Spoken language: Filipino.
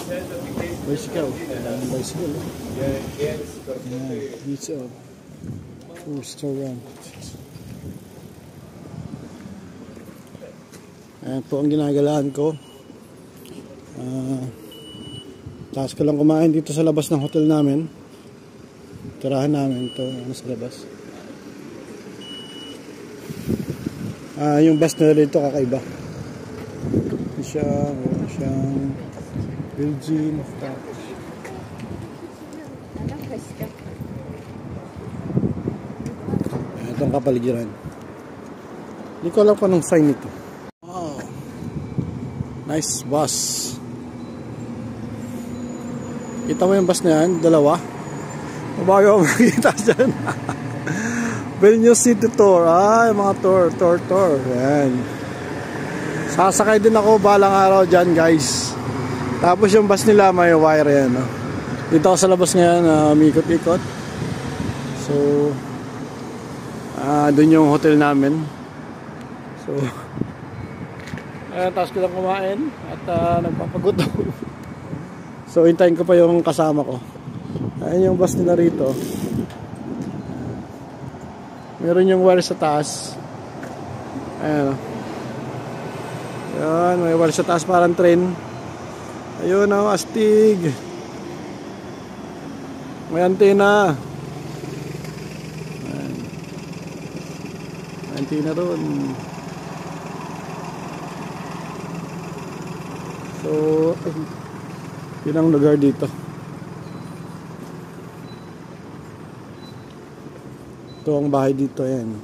Bicycle. Bicycle. Beach of restaurant. Ayan po ang ginagalaan ko. Taas ko lang kumain dito sa labas ng hotel namin. Tirahan namin ito sa labas. Yung bus na dito kakaiba. Siyang Virgin Touch. Itong kapaligiran. Hindi ko alam kung anong sign ito. Wow. Nice bus. Kita mo yung bus na yan? Dalawa. Mabago ako makikita dyan. Vilnius City Tour. Yung mga tour. Yan. Sasakay din ako balang araw dyan, guys. Tapos yung bus nila may wire yan. No? Dito ako sa labas ngayon, umikot-ikot. So, dun yung hotel namin. So, tapos ko lang kumain at nagpapagutom. So, hintayin ko pa yung kasama ko. Ayan yung bus nila rito. Meron yung wire sa taas. Ayan. Ayan, may wire sa taas parang train. Ayun o, astig. May antena. Ayan. May antena doon. So, yun ang lugar dito. Ito ang bahay dito, ayan.